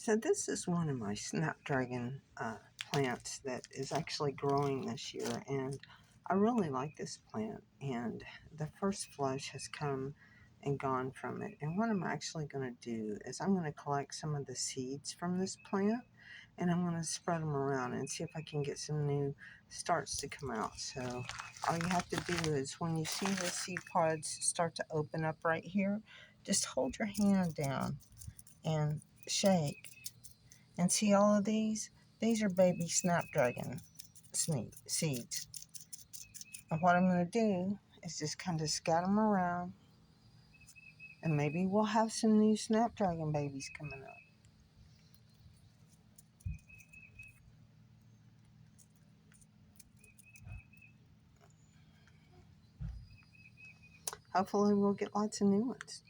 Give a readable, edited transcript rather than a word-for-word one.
So this is one of my Snapdragon plants that is actually growing this year, and I really like this plant. And the first flush has come and gone from it. And what I'm actually going to do is I'm going to collect some of the seeds from this plant, and I'm going to spread them around and see if I can get some new starts to come out. So all you have to do is when you see the seed pods start to open up right here, just hold your hand down and shake. And see all of these? These are baby snapdragon seeds. And what I'm going to do is just kind of scatter them around, and maybe we'll have some new snapdragon babies coming up. Hopefully we'll get lots of new ones.